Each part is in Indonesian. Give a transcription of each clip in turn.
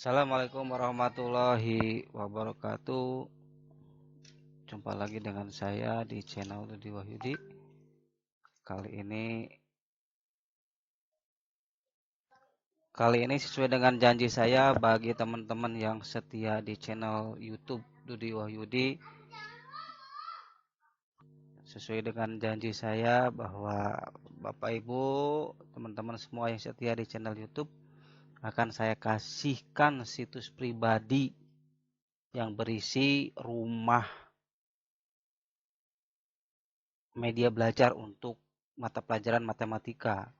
Assalamualaikum warahmatullahi wabarakatuh. Jumpa lagi dengan saya di channel Dudi Wahyudi. Kali ini sesuai dengan janji saya bagi teman-teman yang setia di channel YouTube Dudi Wahyudi. Sesuai dengan janji saya bahwa Bapak Ibu, teman-teman semua yang setia di channel YouTube akan saya kasihkan situs pribadi yang berisi rumah media belajar untuk mata pelajaran matematika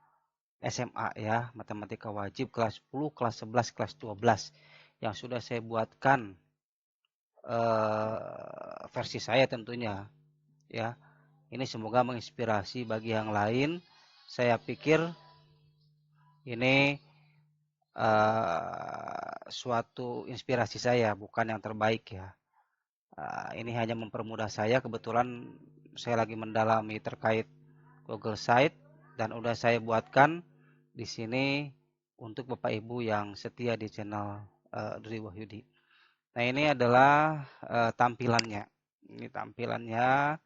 SMA ya, matematika wajib kelas 10, kelas 11, kelas 12 yang sudah saya buatkan versi saya tentunya ya. Ini semoga menginspirasi bagi yang lain. Saya pikir ini suatu inspirasi saya, bukan yang terbaik ya. Ini hanya mempermudah saya. Kebetulan saya lagi mendalami terkait Google Site dan udah saya buatkan di sini untuk Bapak Ibu yang setia di channel Dudi Wahyudi. Nah, ini adalah tampilannya. Ini tampilannya.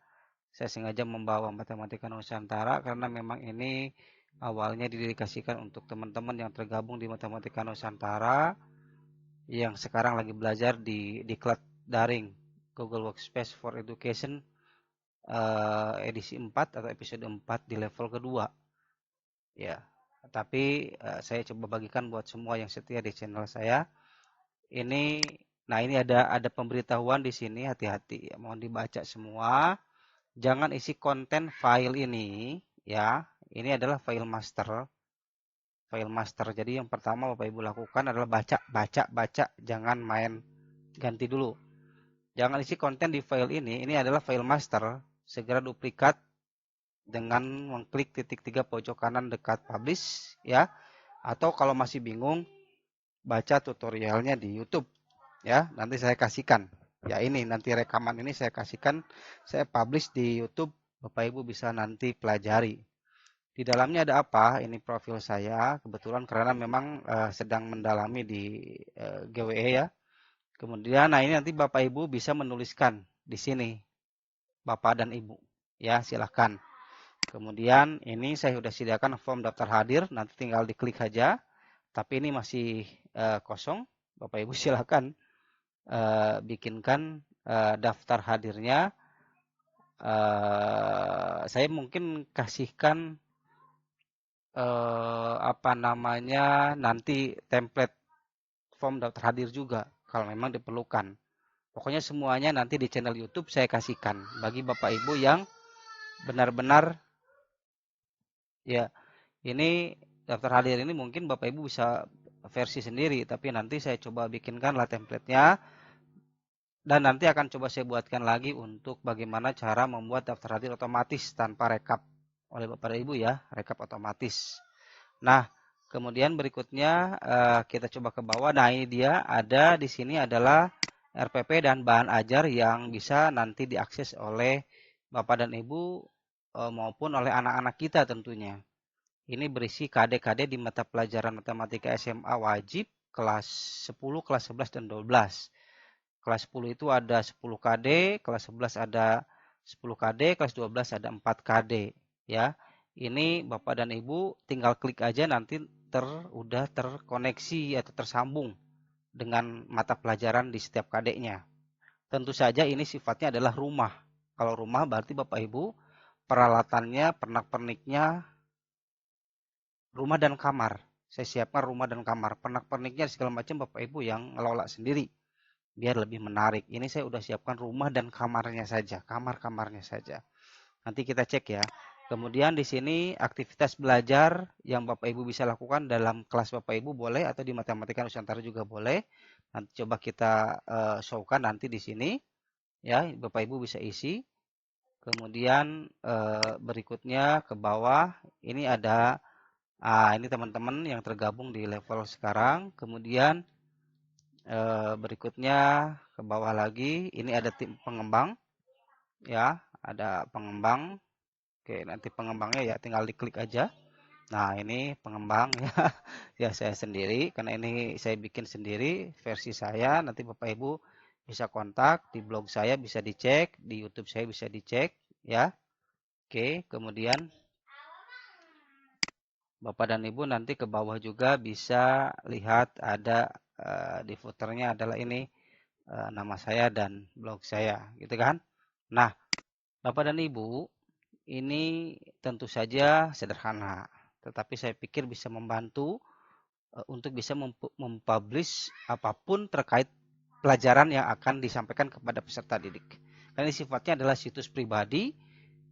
Saya sengaja membawa Matematika Nusantara karena memang ini awalnya didedikasikan untuk teman-teman yang tergabung di Matematika Nusantara yang sekarang lagi belajar di diklat daring Google Workspace for Education edisi 4 atau episode 4 di level kedua. Ya, tapi saya coba bagikan buat semua yang setia di channel saya. Ini ada pemberitahuan di sini, hati-hati ya, mohon dibaca semua. Jangan isi konten file ini ya. Ini adalah file master. File master. Jadi yang pertama Bapak Ibu lakukan adalah baca, jangan main ganti dulu. Jangan isi konten di file ini. Ini adalah file master. Segera duplikat dengan mengklik titik 3 pojok kanan dekat publish ya. Atau kalau masih bingung, baca tutorialnya di YouTube ya. Nanti saya kasihkan. Ya, ini nanti rekaman ini saya kasihkan, saya publish di YouTube. Bapak Ibu bisa nanti pelajari. Di dalamnya ada apa? Ini profil saya kebetulan karena memang sedang mendalami di GWE ya. Kemudian nah ini nanti Bapak Ibu bisa menuliskan di sini Bapak dan Ibu. Ya, silahkan. Kemudian ini saya sudah sediakan form daftar hadir, nanti tinggal diklik saja. Tapi ini masih kosong. Bapak Ibu silahkan bikinkan daftar hadirnya. Saya mungkin kasihkan nanti template form daftar hadir juga kalau memang diperlukan. Pokoknya semuanya nanti di channel YouTube saya kasihkan bagi Bapak Ibu yang benar-benar ya. Ini daftar hadir ini mungkin Bapak Ibu bisa versi sendiri, tapi nanti saya coba bikinkanlah template-nya dan nanti akan coba saya buatkan lagi untuk bagaimana cara membuat daftar hadir otomatis tanpa rekap oleh Bapak dan Ibu ya, rekap otomatis. Nah, kemudian berikutnya kita coba ke bawah. Nah, ini dia ada di sini adalah RPP dan bahan ajar yang bisa nanti diakses oleh Bapak dan Ibu maupun oleh anak-anak kita tentunya. Ini berisi KD-KD di mata pelajaran matematika SMA wajib kelas 10, kelas 11 dan 12. Kelas 10 itu ada 10 KD, kelas 11 ada 10 KD, kelas 12 ada 4 KD ya. Ini Bapak dan Ibu tinggal klik aja nanti udah terkoneksi atau tersambung dengan mata pelajaran di setiap KD-nya. Tentu saja ini sifatnya adalah rumah. Kalau rumah berarti Bapak Ibu peralatannya, pernak-perniknya rumah dan kamar. Saya siapkan rumah dan kamar. Pernak-perniknya segala macam Bapak Ibu yang ngelola sendiri. Biar lebih menarik. Ini saya udah siapkan rumah dan kamarnya saja. Kamar-kamarnya saja. Nanti kita cek ya. Kemudian di sini aktivitas belajar yang Bapak Ibu bisa lakukan dalam kelas Bapak Ibu boleh atau di Matematika Nusantara juga boleh. Nanti coba kita showkan nanti di sini. Ya, Bapak Ibu bisa isi. Kemudian berikutnya ke bawah ini ada ini teman-teman yang tergabung di level sekarang. Kemudian berikutnya ke bawah lagi ini ada tim pengembang ya, ada pengembang. Oke, nanti pengembangnya ya tinggal diklik aja. Nah, ini pengembang ya. Ya, saya sendiri karena ini saya bikin sendiri versi saya. Nanti Bapak Ibu bisa kontak di blog saya, bisa dicek, di YouTube saya bisa dicek ya. Oke, kemudian Bapak dan Ibu nanti ke bawah juga bisa lihat ada di footernya adalah ini nama saya dan blog saya, gitu kan? Nah, Bapak dan Ibu, ini tentu saja sederhana, tetapi saya pikir bisa membantu untuk bisa mempublish apapun terkait pelajaran yang akan disampaikan kepada peserta didik. Karena ini sifatnya adalah situs pribadi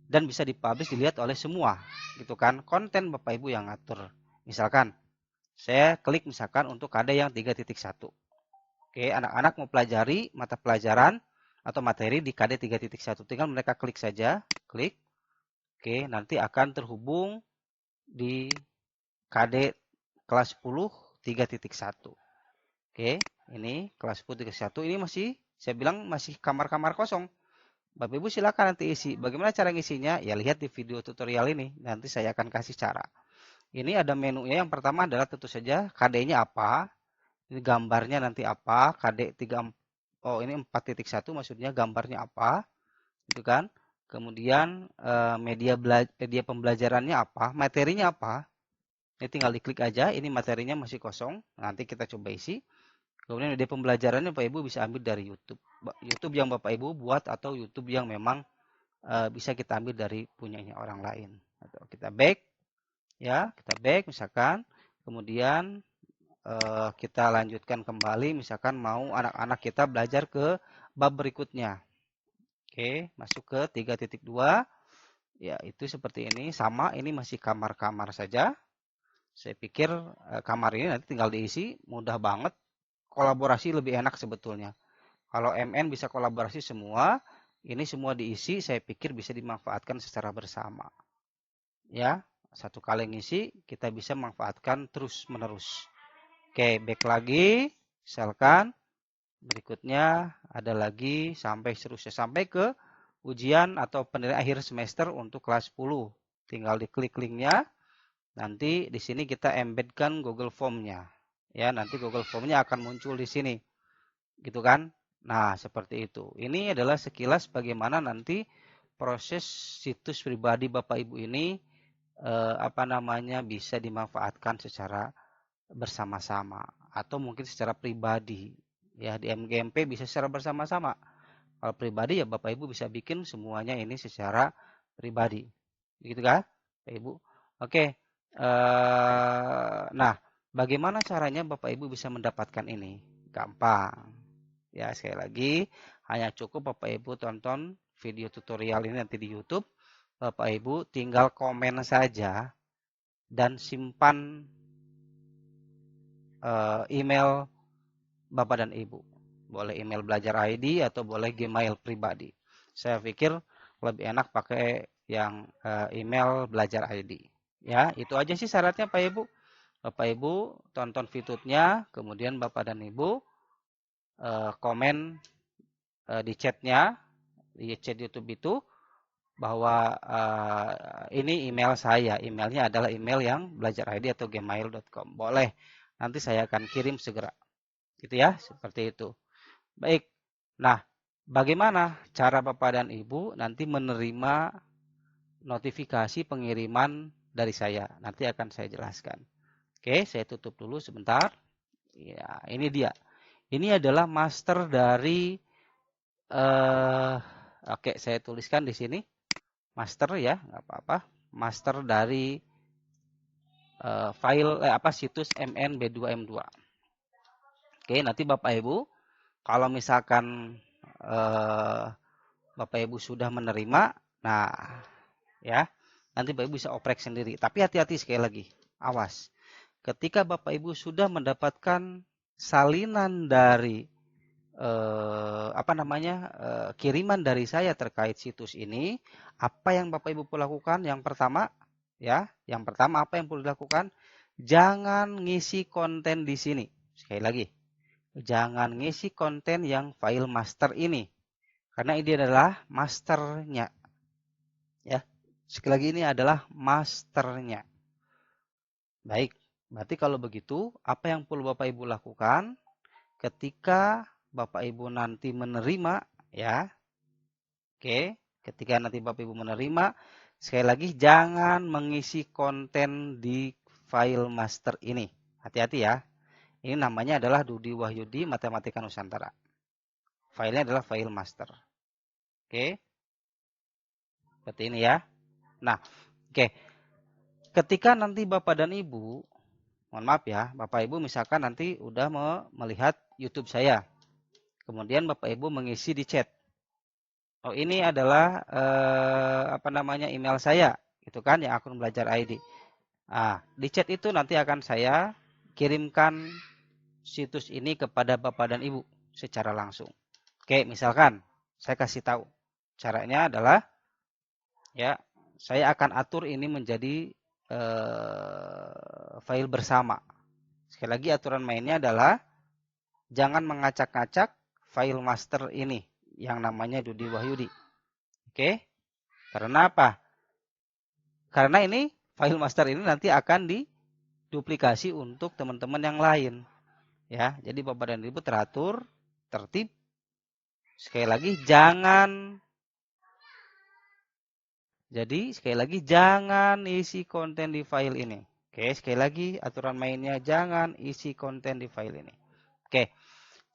dan bisa dipublish dilihat oleh semua, gitu kan? Konten Bapak Ibu yang ngatur. Misalkan saya klik misalkan untuk KD yang 3.1. Oke, anak-anak mau pelajari mata pelajaran atau materi di KD 3.1. Tinggal mereka klik saja, klik. Oke, nanti akan terhubung di KD kelas 10 3.1. Oke, ini kelas 10 3.1 ini masih saya bilang masih kamar-kamar kosong. Bapak Ibu silakan nanti isi. Bagaimana cara ngisinya? Ya lihat di video tutorial ini. Nanti saya akan kasih cara. Ini ada menunya. Yang pertama adalah tentu saja KD-nya apa. Ini gambarnya nanti apa. KD 3. Oh, ini 4.1 maksudnya gambarnya apa. Gitu kan. Kemudian media pembelajarannya apa. Materinya apa. Ini tinggal diklik aja. Ini materinya masih kosong. Nanti kita coba isi. Kemudian media pembelajarannya Bapak Ibu bisa ambil dari YouTube. YouTube yang Bapak Ibu buat atau YouTube yang memang bisa kita ambil dari punyanya orang lain. Atau kita back, ya, kita back misalkan. Kemudian kita lanjutkan kembali, misalkan mau anak-anak kita belajar ke bab berikutnya. Oke, masuk ke 3.2. Ya, itu seperti ini. Sama, ini masih kamar-kamar saja. Saya pikir kamar ini nanti tinggal diisi, mudah banget. Kolaborasi lebih enak sebetulnya. Kalau MN bisa kolaborasi semua, ini semua diisi, saya pikir bisa dimanfaatkan secara bersama. Ya, satu kali ngisi, kita bisa manfaatkan terus-menerus. Oke, back lagi, misalkan berikutnya ada lagi sampai seterusnya sampai ke ujian atau penilaian akhir semester untuk kelas 10. Tinggal diklik linknya. Nanti di sini kita embedkan Google Form-nya. Ya, nanti Google Form-nya akan muncul di sini. Gitu kan? Nah, seperti itu. Ini adalah sekilas bagaimana nanti proses situs pribadi Bapak Ibu ini bisa dimanfaatkan secara bersama-sama atau mungkin secara pribadi. Ya, di MGMP bisa secara bersama-sama. Kalau pribadi ya Bapak Ibu bisa bikin semuanya ini secara pribadi. Begitu kan? Bapak Ibu. Oke. Nah, bagaimana caranya Bapak Ibu bisa mendapatkan ini? Gampang. Ya, sekali lagi hanya cukup Bapak Ibu tonton video tutorial ini nanti di YouTube. Bapak Ibu tinggal komen saja dan simpan email Bapak dan Ibu. Boleh email belajar ID atau boleh Gmail pribadi. Saya pikir lebih enak pakai yang email belajar ID. Ya, itu aja sih syaratnya Pak Ibu. Bapak Ibu tonton videonya, kemudian Bapak dan Ibu komen di chatnya, di chat YouTube itu bahwa ini email saya. Emailnya adalah email yang belajar ID atau gmail.com. Boleh. Nanti saya akan kirim segera. Gitu ya, seperti itu. Baik. Nah, bagaimana cara Bapak dan Ibu nanti menerima notifikasi pengiriman dari saya? Nanti akan saya jelaskan. Oke, saya tutup dulu sebentar. Ya, ini dia. Ini adalah master dari oke, saya tuliskan di sini. Master ya, nggak apa-apa. Master dari file situs MN B2M2. Oke, nanti Bapak Ibu kalau misalkan Bapak Ibu sudah menerima, nah ya, nanti Bapak Ibu bisa oprek sendiri. Tapi hati-hati sekali lagi, awas. Ketika Bapak Ibu sudah mendapatkan salinan dari kiriman dari saya terkait situs ini, apa yang Bapak Ibu perlu lakukan? Yang pertama, apa yang perlu dilakukan? Jangan ngisi konten di sini. Sekali lagi, jangan ngisi konten yang file master ini, karena ini adalah masternya. Ya, sekali lagi ini adalah masternya. Baik, berarti kalau begitu, apa yang perlu Bapak Ibu lakukan ketika Bapak Ibu nanti menerima, ya, oke, ketika nanti Bapak Ibu menerima, sekali lagi jangan mengisi konten di file master ini. Hati-hati ya. Ini namanya adalah Dudi Wahyudi Matematika Nusantara. Filenya adalah file master. Oke. Seperti ini ya. Nah, oke. Ketika nanti Bapak dan Ibu, mohon maaf ya, Bapak Ibu misalkan nanti udah melihat YouTube saya. Kemudian Bapak Ibu mengisi di chat. Oh, ini adalah email saya, gitu kan, yang akun belajar ID. Nah, di chat itu nanti akan saya kirimkan situs ini kepada Bapak dan Ibu secara langsung. Oke, misalkan saya kasih tahu. Caranya adalah ya, saya akan atur ini menjadi file bersama. Sekali lagi aturan mainnya adalah jangan mengacak-ngacak file master ini yang namanya Dudi Wahyudi. Oke? Karena apa? Karena ini file master ini nanti akan diduplikasi untuk teman-teman yang lain. Ya, jadi Bapak dan Ibu teratur, tertib. Sekali lagi jangan isi konten di file ini. Oke, sekali lagi aturan mainnya jangan isi konten di file ini. Oke.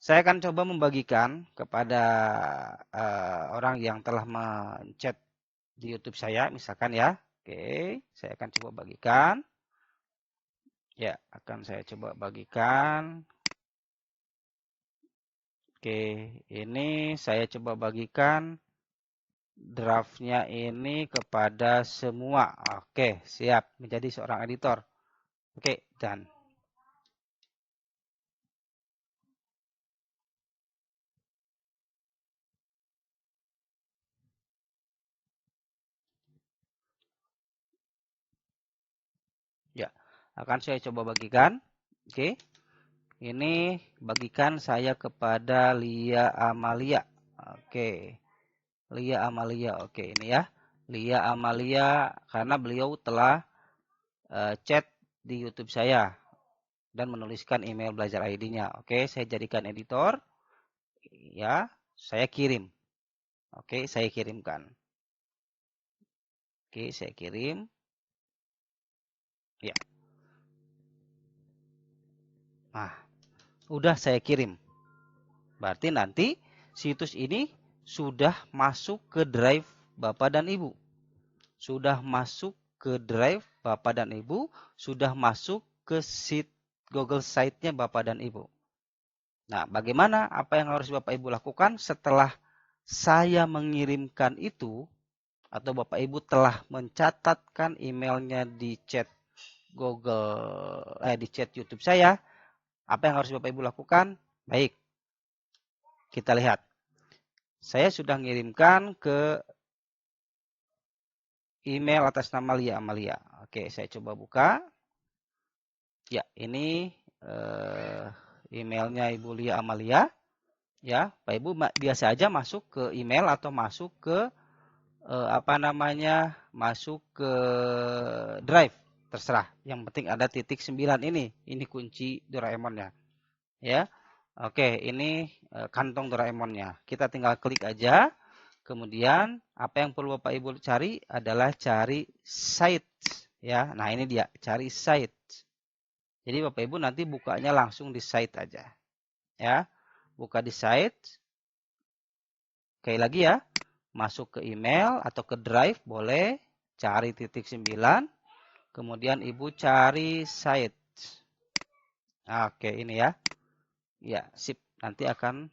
Saya akan coba membagikan kepada orang yang telah menchat di YouTube saya, misalkan ya. Oke, saya akan coba bagikan. Ya, akan saya coba bagikan. Oke, ini saya coba bagikan draftnya ini kepada semua. Oke, siap menjadi seorang editor. Oke, dan ya, akan saya coba bagikan. Oke. Ini bagikan saya kepada Lia Amalia. Oke. Lia Amalia. Oke, ini ya. Lia Amalia karena beliau telah chat di YouTube saya dan menuliskan email belajar ID-nya. Oke, saya jadikan editor. Ya, saya kirim. Oke, saya kirimkan. Oke, saya kirim. Ya. Nah, udah saya kirim. Berarti nanti situs ini sudah masuk ke drive Bapak dan Ibu. Sudah masuk ke drive Bapak dan Ibu, sudah masuk ke Google Site-nya Bapak dan Ibu. Nah, bagaimana apa yang harus Bapak Ibu lakukan setelah saya mengirimkan itu atau Bapak Ibu telah mencatatkan emailnya di chat di chat YouTube saya, apa yang harus Bapak Ibu lakukan? Baik, kita lihat. Saya sudah mengirimkan ke email atas nama Lia Amalia. Oke, saya coba buka. Ya, ini emailnya Ibu Lia Amalia. Ya, Pak Ibu biasa aja masuk ke email atau masuk ke masuk ke drive, terserah. Yang penting ada titik 9 ini. Ini kunci Doraemonnya. Ya. Oke, ini kantong Doraemonnya. Kita tinggal klik aja. Kemudian apa yang perlu Bapak Ibu cari adalah cari site. Ya, nah ini dia, cari site. Jadi Bapak Ibu nanti bukanya langsung di site aja. Ya, buka di site. Sekali lagi ya, masuk ke email atau ke drive boleh. Cari titik 9. Kemudian Ibu cari site. Oke, ini ya. Ya, sip. Nanti akan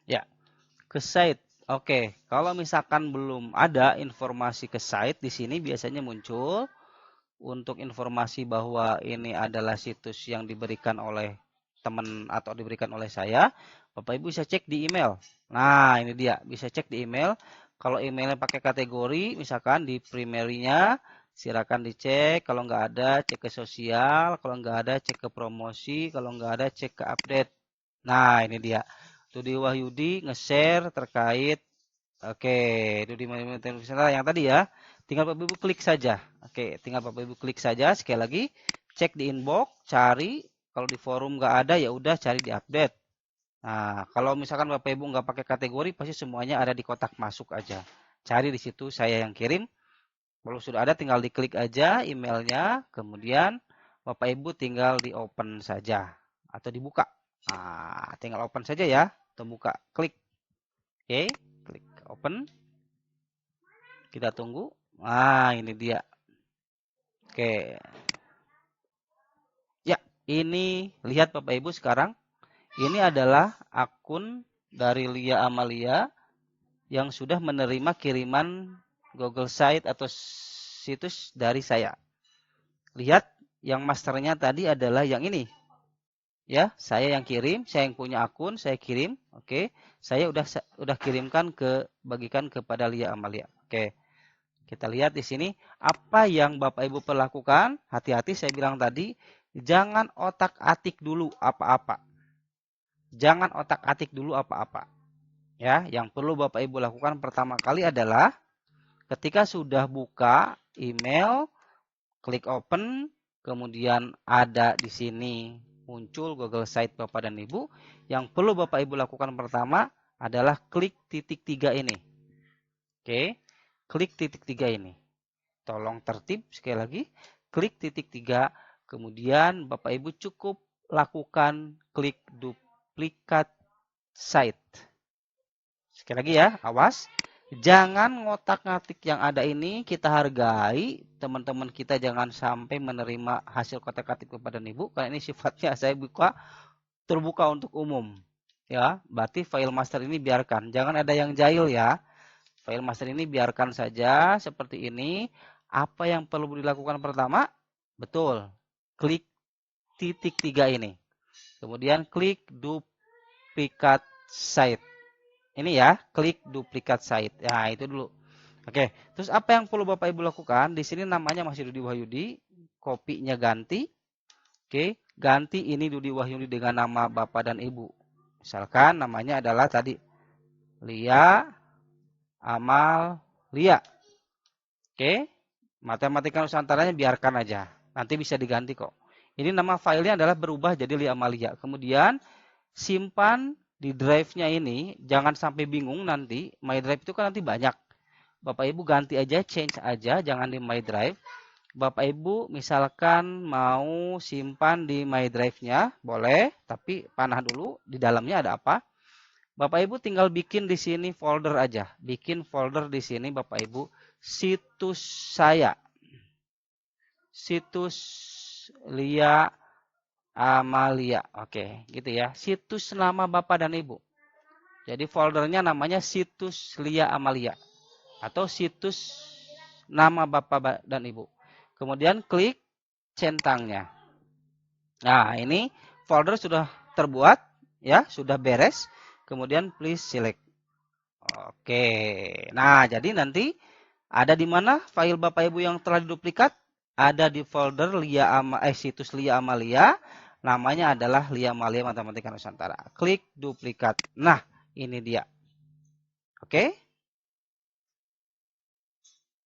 ya ke site. Oke, kalau misalkan belum ada informasi ke site di sini biasanya muncul untuk informasi bahwa ini adalah situs yang diberikan oleh teman atau diberikan oleh saya, Bapak Ibu bisa cek di email. Nah, ini dia, bisa cek di email. Kalau emailnya pakai kategori, misalkan di primary-nya, silakan dicek. Kalau nggak ada, cek ke sosial. Kalau nggak ada, cek ke promosi. Kalau nggak ada, cek ke update. Nah, ini dia. Dudi Wahyudi nge-share terkait, oke, Dudi Matematika yang tadi ya, Tinggal Bapak Ibu klik saja. Oke, tinggal Bapak Ibu klik saja. Sekali lagi, cek di inbox, cari. Kalau di forum nggak ada, ya udah cari di update. Nah, kalau misalkan Bapak Ibu nggak pakai kategori, pasti semuanya ada di kotak masuk aja. Cari di situ, saya yang kirim. Kalau sudah ada, tinggal diklik aja emailnya. Kemudian Bapak Ibu tinggal di open saja atau dibuka. Nah, tinggal open saja ya, atau buka. Klik. Oke, klik open. Kita tunggu. Nah, ini dia. Oke. Ya, ini lihat Bapak Ibu sekarang. Ini adalah akun dari Lia Amalia yang sudah menerima kiriman Google Site atau situs dari saya. Lihat, yang masternya tadi adalah yang ini. Ya, saya yang kirim, saya yang punya akun, saya kirim. Oke, saya udah kirimkan bagikan kepada Lia Amalia. Oke. Kita lihat di sini apa yang Bapak Ibu perlakukan. Hati-hati, saya bilang tadi, jangan otak-atik dulu apa-apa. Jangan otak-atik dulu apa-apa. Ya, yang perlu Bapak Ibu lakukan pertama kali adalah ketika sudah buka email, klik open, kemudian ada di sini muncul Google Site Bapak dan Ibu. Yang perlu Bapak Ibu lakukan pertama adalah klik titik 3 ini. Oke, klik titik 3 ini. Tolong tertib sekali lagi, klik titik 3, kemudian Bapak Ibu cukup lakukan klik duplikat site. Sekali lagi ya, awas. Jangan ngotak-ngatik yang ada ini, kita hargai. Teman-teman kita jangan sampai menerima hasil kotak-katik kepada Ibu, karena ini sifatnya saya buka terbuka untuk umum. Ya, berarti file master ini biarkan. Jangan ada yang jahil ya. File master ini biarkan saja seperti ini. Apa yang perlu dilakukan pertama? Betul. Klik titik 3 ini. Kemudian klik duplikat site. Ini ya, klik duplikat site. Ya, itu dulu. Oke, terus apa yang perlu Bapak Ibu lakukan? Di sini namanya masih Dudi Wahyudi, kopinya ganti. Oke, ganti ini Dudi Wahyudi dengan nama Bapak dan Ibu. Misalkan namanya adalah tadi Lia Amalia. Oke, Matematika Nusantaranya biarkan aja. Nanti bisa diganti kok. Ini nama filenya adalah berubah jadi Lia Amalia. Kemudian simpan di drive-nya ini, jangan sampai bingung nanti. My Drive itu kan nanti banyak. Bapak Ibu ganti aja, change aja, jangan di My Drive. Bapak Ibu misalkan mau simpan di My Drive-nya, boleh, tapi panah dulu di dalamnya ada apa. Bapak Ibu tinggal bikin di sini folder aja. Bikin folder di sini Bapak Ibu, situs saya. Situs Lia Amalia. Oke, gitu ya. Situs nama Bapak dan Ibu. Jadi foldernya namanya situs Lia Amalia. Atau situs nama Bapak dan Ibu. Kemudian klik centangnya. Nah, ini folder sudah terbuat. Ya, sudah beres. Kemudian please select. Oke. Nah, jadi nanti ada di mana file Bapak Ibu yang telah diduplikat? Ada di folder situs Lia Amalia. Namanya adalah Lia Amalia Matematika Nusantara. Klik duplikat. Nah, ini dia. Oke.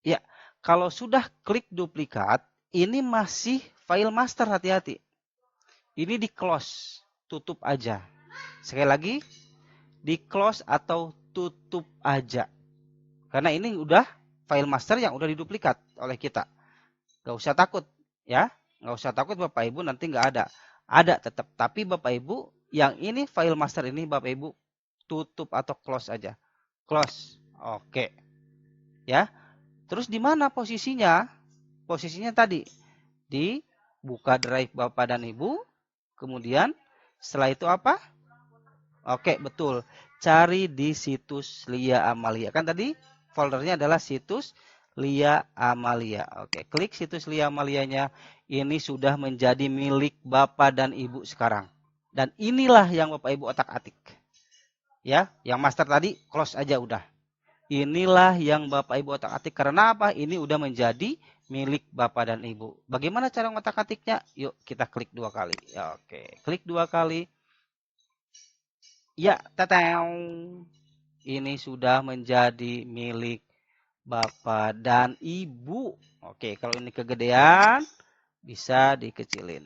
Ya, kalau sudah klik duplikat, ini masih file master, hati-hati. Ini di close, tutup aja. Sekali lagi, di close atau tutup aja. Karena ini udah file master yang udah diduplikat oleh kita. Gak usah takut ya. Gak usah takut Bapak Ibu nanti nggak ada. Ada tetap. Tapi Bapak Ibu yang ini file master ini Bapak Ibu tutup atau close aja. Close. Oke. Ya. Terus di mana posisinya? Posisinya tadi di buka drive Bapak dan Ibu. Kemudian setelah itu apa? Oke, betul. Cari di situs Lia Amalia. Kan tadi foldernya adalah situs Lia Amalia. Oke, klik situs Lia Amalianya. Ini sudah menjadi milik Bapak dan Ibu sekarang. Dan inilah yang Bapak Ibu otak-atik. Ya, yang master tadi close aja udah. Inilah yang Bapak Ibu otak-atik. Karena apa? Ini udah menjadi milik Bapak dan Ibu. Bagaimana cara ngotak-atiknya? Yuk kita klik 2 kali. Ya, oke, klik 2 kali. Ya, teteng. Ini sudah menjadi milik Bapak dan Ibu. Oke, kalau ini kegedean bisa dikecilin.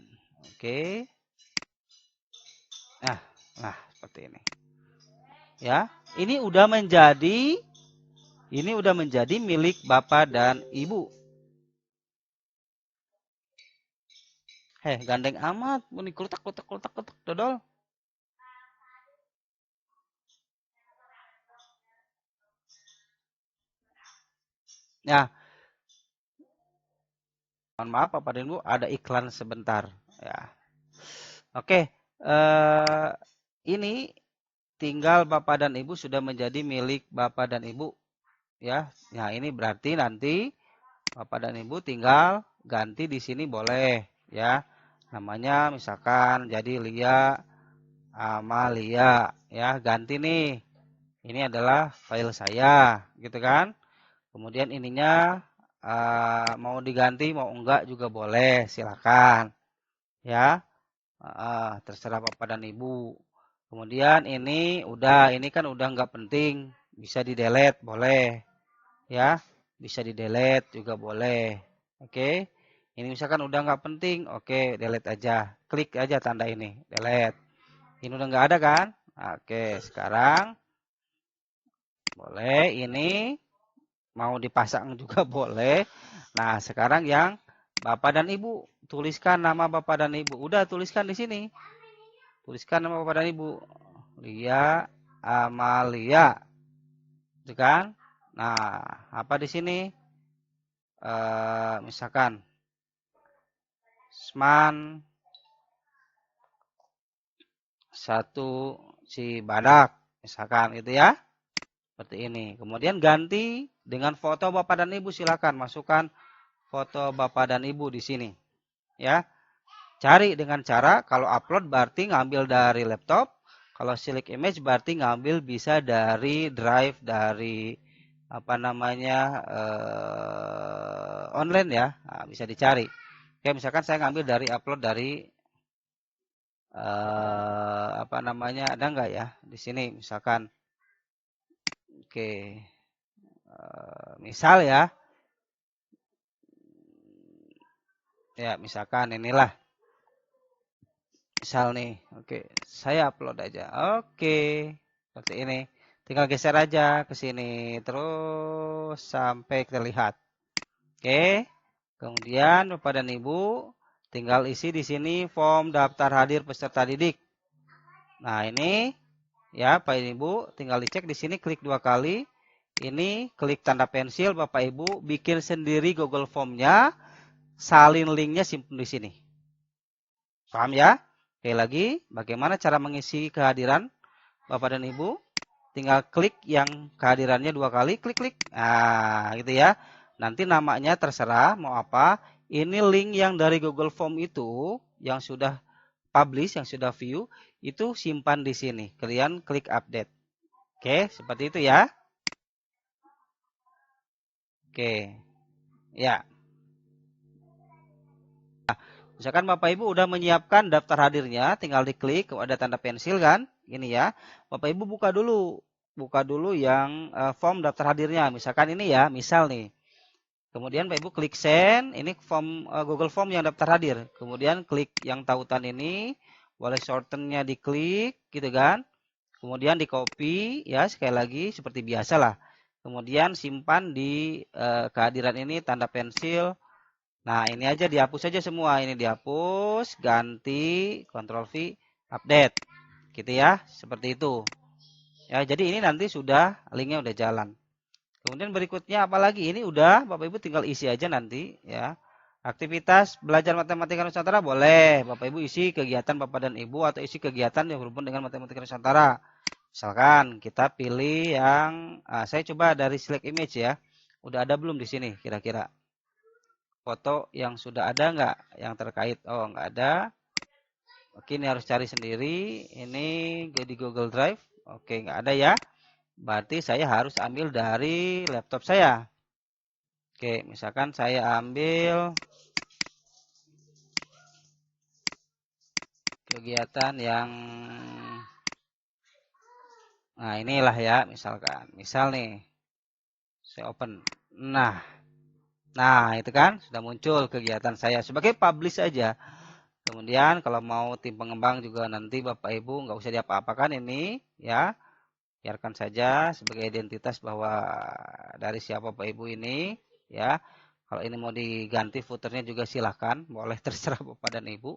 Oke. Nah, seperti ini. Ya, ini udah menjadi milik Bapak dan Ibu. Gandeng amat, ini klutak dodol. Ya, mohon maaf Bapak dan Ibu, ada iklan sebentar. Ya, oke. Ini tinggal Bapak dan Ibu sudah menjadi milik Bapak dan Ibu. Ya, nah ini berarti nanti Bapak dan Ibu tinggal ganti di sini boleh, ya. Namanya misalkan jadi Lia Amalia, ya. Ganti nih. Ini adalah file saya, gitu kan? Kemudian ininya mau diganti mau enggak juga boleh, silakan, ya. Terserah Bapak dan Ibu. Kemudian ini kan udah enggak penting, bisa di delete boleh, ya. Bisa di delete juga boleh. Oke. Ini misalkan udah enggak penting, oke, delete aja. Klik aja tanda ini, delete. Ini udah enggak ada kan? Oke, sekarang boleh ini mau dipasang juga boleh. Nah, sekarang yang Bapak dan Ibu, tuliskan nama Bapak dan Ibu. Udah tuliskan di sini. Tuliskan nama Bapak dan Ibu. Lia Amalia. Itu kan? Nah, apa di sini? Misalkan Sman 1 Cibadak. Misalkan itu ya. Seperti ini. Kemudian ganti dengan foto Bapak dan Ibu, silakan masukkan foto Bapak dan Ibu di sini. Ya. Cari dengan cara kalau upload berarti ngambil dari laptop, kalau select image berarti ngambil bisa dari drive dari online ya. Nah, bisa dicari. Oke, misalkan saya ngambil dari upload dari ada nggak ya di sini misalkan. Oke. Misal ya. Ya, misalkan inilah. Misal nih. Oke, saya upload aja. Oke. Seperti ini. Tinggal geser aja ke sini terus sampai terlihat. Oke. Kemudian Bapak dan Ibu tinggal isi di sini form daftar hadir peserta didik. Nah, ini ya Pak Ibu tinggal dicek di sini, klik 2 kali. Ini klik tanda pensil, Bapak Ibu bikin sendiri Google Form-nya, salin linknya simpan di sini. Paham ya? Oke, lagi bagaimana cara mengisi kehadiran Bapak dan Ibu? Tinggal klik yang kehadirannya 2 kali, klik. Nah, gitu ya. Nanti namanya terserah mau apa. Ini link yang dari Google Form itu yang sudah publish, yang sudah view, itu simpan di sini. Kalian klik update. Oke, seperti itu ya. Oke. Ya. Misalkan Bapak Ibu udah menyiapkan daftar hadirnya, tinggal diklik, ada tanda pensil kan? Ini ya. Bapak Ibu buka dulu. Buka dulu yang form daftar hadirnya. Misalkan ini ya, misal nih. Kemudian Bapak Ibu klik send, ini form Google Form yang daftar hadir. Kemudian klik yang tautan ini, boleh shortennya diklik, gitu kan. Kemudian di copy, ya sekali lagi seperti biasa lah. Kemudian simpan di kehadiran ini tanda pensil. Nah ini aja dihapus aja semua, ini dihapus, ganti, Ctrl V, update, gitu ya, seperti itu. Ya jadi ini nanti sudah linknya udah jalan. Kemudian berikutnya apalagi ini udah Bapak Ibu tinggal isi aja nanti ya. Aktivitas belajar matematika Nusantara boleh Bapak Ibu isi kegiatan Bapak dan Ibu atau isi kegiatan yang berhubungan dengan matematika Nusantara. Misalkan kita pilih yang saya coba dari select image ya. Udah ada belum di sini kira-kira? Foto yang sudah ada nggak yang terkait? Oh, nggak ada. Oke, ini harus cari sendiri. Ini di Google Drive. Oke, nggak ada ya. Berarti saya harus ambil dari laptop saya. Oke, misalkan saya ambil kegiatan yang nah inilah ya, misalkan. Misal nih, saya open. Nah, itu kan sudah muncul kegiatan saya sebagai publish aja. Kemudian kalau mau tim pengembang juga nanti Bapak Ibu nggak usah diapa-apakan ini ya. Biarkan saja sebagai identitas bahwa dari siapa Bapak Ibu ini ya. Kalau ini mau diganti footernya juga silahkan, boleh terserah Bapak dan Ibu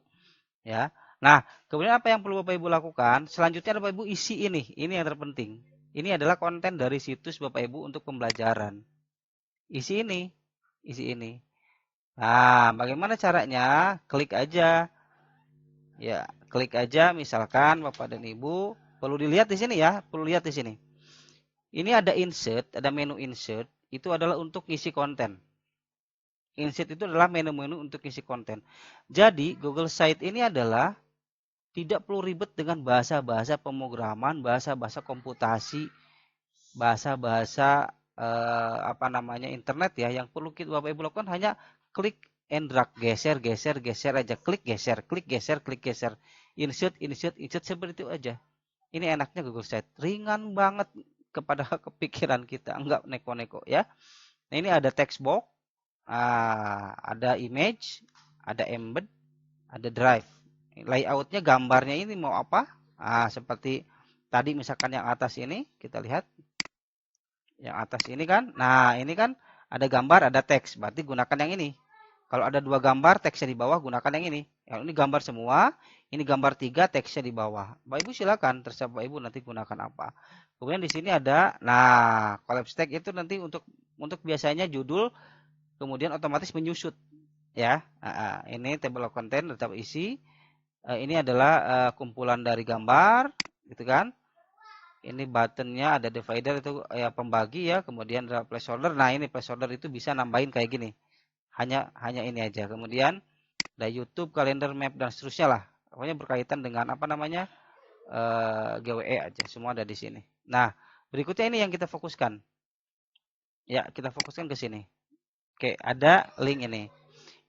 ya. Nah, kemudian apa yang perlu Bapak Ibu lakukan? Selanjutnya Bapak Ibu isi ini yang terpenting. Ini adalah konten dari situs Bapak Ibu untuk pembelajaran. Isi ini, isi ini. Nah, bagaimana caranya? Klik aja. Ya, klik aja misalkan Bapak dan Ibu perlu dilihat di sini ya, perlu lihat di sini. Ini ada insert, ada menu insert, itu adalah untuk isi konten. Insert itu adalah menu-menu untuk isi konten. Jadi, Google Site ini adalah tidak perlu ribet dengan bahasa-bahasa pemrograman, bahasa-bahasa komputasi, bahasa-bahasa internet ya. Yang perlu kita Bapak Ibu lakukan hanya klik and drag, geser, geser, geser aja, klik geser, klik geser, klik geser, insert, insert, insert seperti itu aja. Ini enaknya Google Site, ringan banget kepada kepikiran kita, enggak neko-neko ya. Nah, ini ada text box, ada image, ada embed, ada drive. Layoutnya gambarnya ini mau apa? Seperti tadi misalkan yang atas ini kita lihat. Yang atas ini kan. Nah, ini kan ada gambar, ada teks. Berarti gunakan yang ini. Kalau ada dua gambar, teksnya di bawah, gunakan yang ini. Yang ini gambar semua, ini gambar 3, teksnya di bawah. Bapak Ibu silakan, terserah Bapak Ibu nanti gunakan apa. Kemudian di sini ada, collapse text itu nanti untuk biasanya judul, kemudian otomatis menyusut. Ya, ini table of content, tetap isi. Ini adalah kumpulan dari gambar, gitu kan. Ini buttonnya ada divider itu ya pembagi ya, kemudian ada placeholder. Nah, ini placeholder itu bisa nambahin kayak gini. Hanya ini aja. Kemudian ada YouTube, kalender, map dan seterusnya lah. Pokoknya berkaitan dengan apa namanya? GWE aja. Semua ada di sini. Nah, berikutnya ini yang kita fokuskan. Ya, kita fokuskan ke sini. Oke, ada link ini.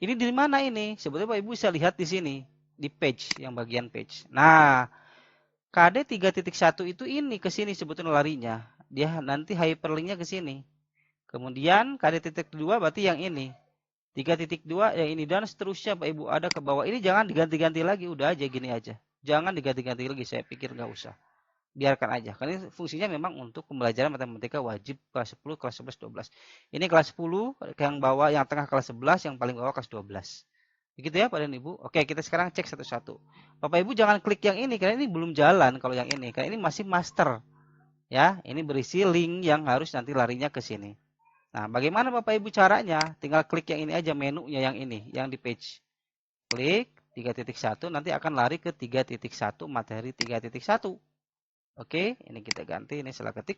Ini di mana ini? Sebetulnya Bapak Ibu bisa lihat di sini, di page, yang bagian page. Nah, KD 3.1 itu ini ke sini sebetulnya larinya. Dia nanti hyperlinknya ke sini. Kemudian KD.2 berarti yang ini. 3.2 yang ini dan seterusnya Pak Ibu ada ke bawah. Ini jangan diganti-ganti lagi, udah aja gini aja. Jangan diganti-ganti lagi, saya pikir nggak usah. Biarkan aja. Karena ini fungsinya memang untuk pembelajaran matematika wajib kelas 10, kelas 11, 12. Ini kelas 10, yang bawah, yang tengah kelas 11, yang paling bawah kelas 12. Begitu ya Pak dan Ibu. Oke, kita sekarang cek satu-satu. Bapak Ibu jangan klik yang ini karena ini belum jalan kalau yang ini. Karena ini masih master. Ya, ini berisi link yang harus nanti larinya ke sini. Nah, bagaimana Bapak Ibu caranya? Tinggal klik yang ini aja, menunya yang ini, yang di page. Klik 3.1 nanti akan lari ke 3.1 materi 3.1. Oke, ini kita ganti, ini salah ketik.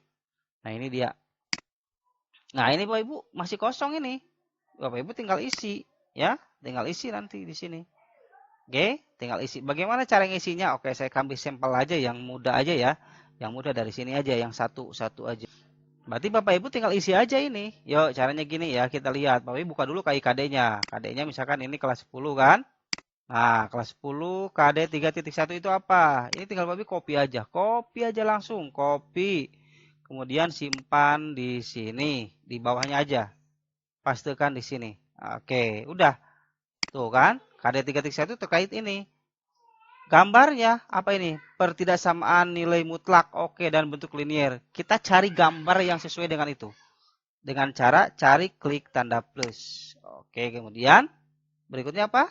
Nah, ini dia. Nah, ini Bapak Ibu masih kosong ini. Bapak Ibu tinggal isi, ya. Tinggal isi nanti di sini. Oke, tinggal isi. Bagaimana cara ngisinya? Oke, saya ambil sampel aja yang mudah aja ya. Yang mudah dari sini aja, yang satu aja. Berarti Bapak Ibu tinggal isi aja ini. Yuk, caranya gini ya, kita lihat. Bapak Ibu buka dulu KIKD-nya. KD-nya misalkan ini kelas 10 kan. Nah, kelas 10 KD 3.1 itu apa? Ini tinggal Bapak Ibu copy aja. Copy aja langsung, copy. Kemudian simpan di sini, di bawahnya aja. Pastekan di sini. Oke, udah. Tuh kan, KD 3.1 terkait ini. Gambarnya apa ini? Pertidaksamaan nilai mutlak, oke, dan bentuk linier. Kita cari gambar yang sesuai dengan itu. Dengan cara cari klik tanda plus. Oke, kemudian berikutnya apa?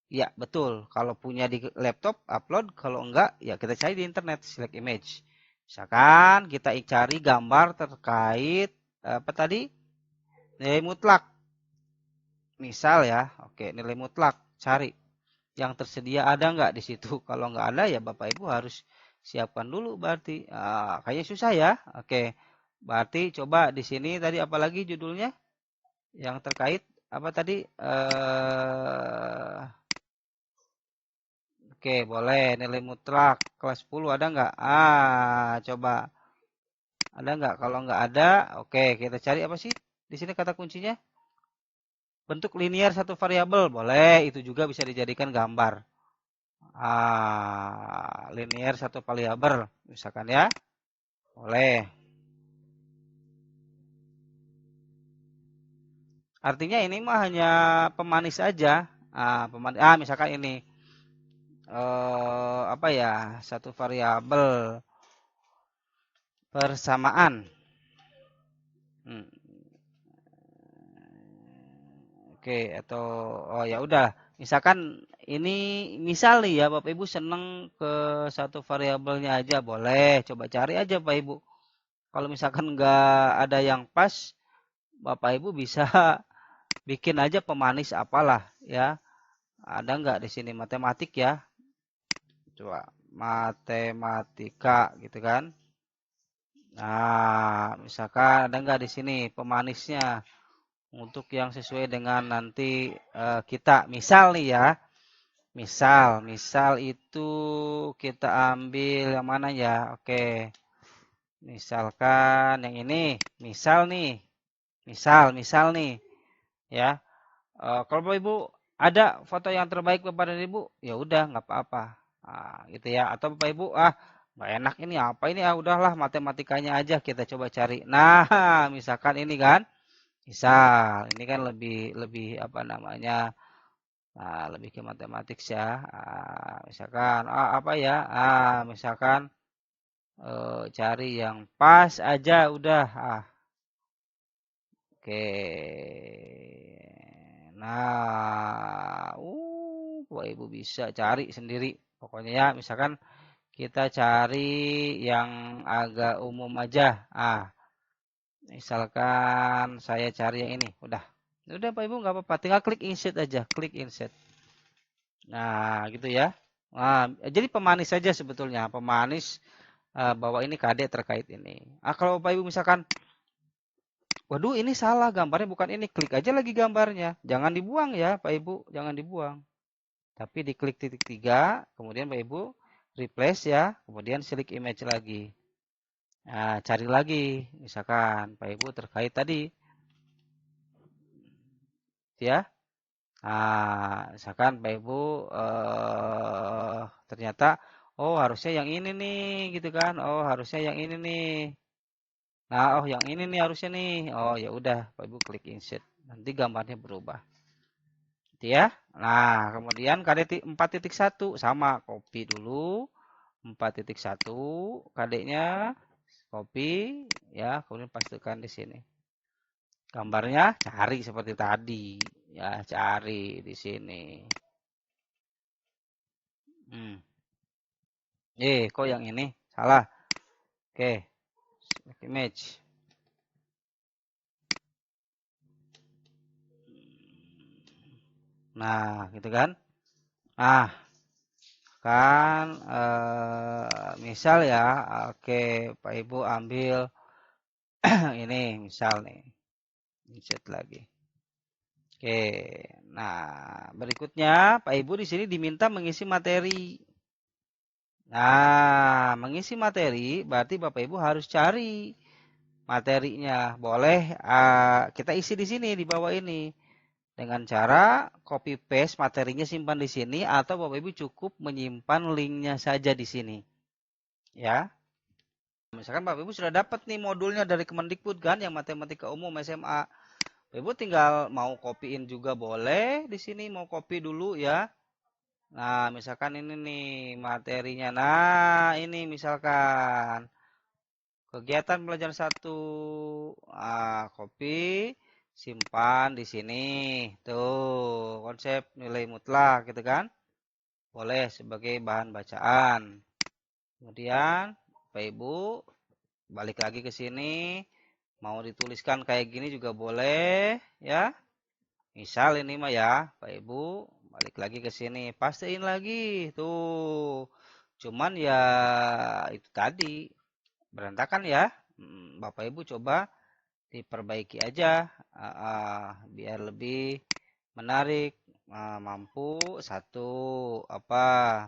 Ya, betul. Kalau punya di laptop, upload. Kalau enggak, ya kita cari di internet, select image. Misalkan kita cari gambar terkait apa tadi? Nilai mutlak. Misal ya, oke, nilai mutlak, cari. Yang tersedia ada nggak di situ? Kalau nggak ada ya Bapak Ibu harus siapkan dulu berarti. Kayaknya susah ya. Oke, berarti coba di sini tadi apalagi judulnya yang terkait apa tadi? Oke, boleh nilai mutlak kelas 10 ada nggak? Coba ada nggak? Kalau nggak ada, oke kita cari apa sih? Di sini kata kuncinya bentuk linear satu variabel, boleh itu juga bisa dijadikan gambar. Linear satu variabel misalkan ya, boleh. Artinya ini mah hanya pemanis aja. Pemanis, misalkan ini apa ya, satu variabel persamaan. Hmm, Oke, atau oh ya udah, misalkan ini misal nih ya Bapak Ibu seneng ke satu variabelnya aja boleh, coba cari aja Bapak Ibu. Kalau misalkan nggak ada yang pas, Bapak Ibu bisa bikin aja pemanis apalah ya. Ada nggak di sini matematik ya? Coba matematika gitu kan. Nah, misalkan ada nggak di sini pemanisnya untuk yang sesuai dengan nanti kita. Misal nih ya, misal itu kita ambil yang mana ya? Oke, misalkan yang ini. Misal nih, ya. Kalau Bapak Ibu ada foto yang terbaik Bapak dan Ibu, ya udah nggak apa-apa. Gitu ya. Atau Bapak Ibu, nggak enak ini apa ini, udahlah matematikanya aja kita coba cari. Nah, misalkan ini kan, ini kan lebih lebih apa namanya, lebih ke matematik ya. Misalkan, apa ya, misalkan cari yang pas aja udah. Oke. Nah, Bapak Ibu bisa cari sendiri. Pokoknya ya, misalkan kita cari yang agak umum aja. Misalkan saya cari yang ini. Udah Pak Ibu nggak apa-apa. Tinggal klik insert aja. Klik insert. Nah, gitu ya. Jadi pemanis saja sebetulnya. Pemanis bahwa ini KD terkait ini. Kalau Bapak Ibu misalkan, waduh ini salah gambarnya bukan ini. Klik aja lagi gambarnya. Jangan dibuang ya Pak Ibu. Jangan dibuang. Tapi diklik titik 3, kemudian Bapak Ibu replace ya, kemudian select image lagi. Nah, cari lagi, misalkan Pak Ibu terkait tadi, ya. Misalkan Pak Ibu ternyata, oh harusnya yang ini nih, gitu kan? Oh harusnya yang ini nih. Nah, oh yang ini nih harusnya nih. Oh ya udah, Pak Ibu klik insert, nanti gambarnya berubah. Gitu ya. Nah, kemudian KD 4.1 sama, copy dulu 4.1 KD-nya, copy ya, kemudian pastikan di sini. Gambarnya cari seperti tadi ya, cari di sini. Hmm. Kok yang ini salah? Oke, image. Nah, gitu kan? Nah, kan misal ya, oke, Pak Ibu ambil ini misal nih, insert lagi. Oke, nah berikutnya Pak Ibu di sini diminta mengisi materi. Nah, mengisi materi berarti Bapak Ibu harus cari materinya. Boleh kita isi di sini di bawah ini dengan cara copy paste materinya, simpan di sini, atau Bapak Ibu cukup menyimpan linknya saja di sini. Ya. Misalkan Bapak Ibu sudah dapat nih modulnya dari Kemendikbud kan, yang matematika umum SMA. Bapak Ibu tinggal mau copyin juga boleh di sini, mau copy dulu ya. Nah, misalkan ini nih materinya. Nah, ini misalkan kegiatan belajar satu, copy, simpan di sini. Tuh, konsep nilai mutlak gitu kan. Boleh sebagai bahan bacaan. Kemudian, Bapak Ibu balik lagi ke sini. Mau dituliskan kayak gini juga boleh ya. Misal ini mah ya, Pak Ibu balik lagi ke sini, pastiin lagi tuh. Cuman ya itu tadi berantakan ya. Bapak Ibu coba diperbaiki aja biar lebih menarik. Mampu satu apa,